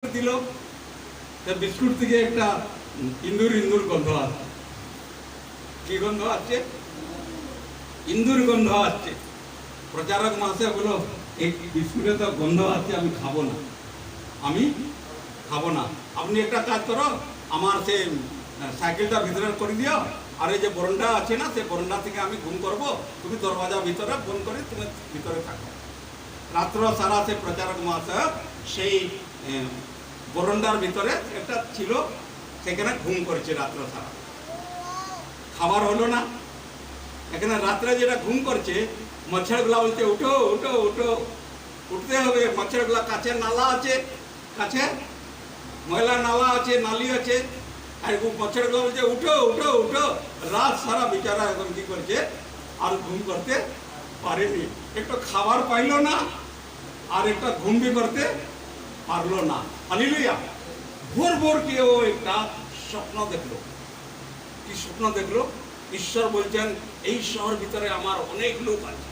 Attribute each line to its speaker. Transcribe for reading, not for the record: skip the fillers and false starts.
Speaker 1: দিল বিস্কুট থেকে একটা ইন্দুর ইন্দুর গন্ধ আসছে। কি গন্ধ আসছে? ইন্দুর গন্ধ আসছে। প্রচারক মহাশয় বলল, এই বিস্কুটে তো গন্ধ আসছে, আমি খাবো না, আমি খাবো না। আপনি একটা কাজ করো, আমার সে সাইকেলটা ভিতরে করে দিও, আর এই যে বরন্ডা আছে না, সে বরন্ডা থেকে আমি ঘুম করবো, তুমি দরওয়াজা ভিতরে বন্ধ করে তুমি ভিতরে থাকো। রাত্র সারা সে প্রচারক মহাশয় সেই বরন্ডার ভিতরে একটা ছিল, সেখানে ঘুম করেছে রাত্র সারা। খাবার হলো না। এখানে রাত্রে যেটা ঘুম করছে, মচ্ছরগুলা বলছে উঠো উঠো উঠো, উঠতে হবে। মচ্ছরগুলা কাছে নালা আছে, কাছে ময়লা নালা আছে, নালি আছে, আর মচ্ছরগুলা বলছে উঠো উঠো উঠো। রাত সারা বেচারা এখন কি করছে, আর ঘুম করতে পারেনি। একটু খাবার পাইলো না, আর একটা ঘুম বি করতে পারলো না। হালেলুয়া। ভোর ভোর কেউ একটা স্বপ্ন দেখলো। কি স্বপ্ন দেখলো? ঈশ্বর বলছেন, এই শহর ভিতরে আমার অনেক লোক আছে,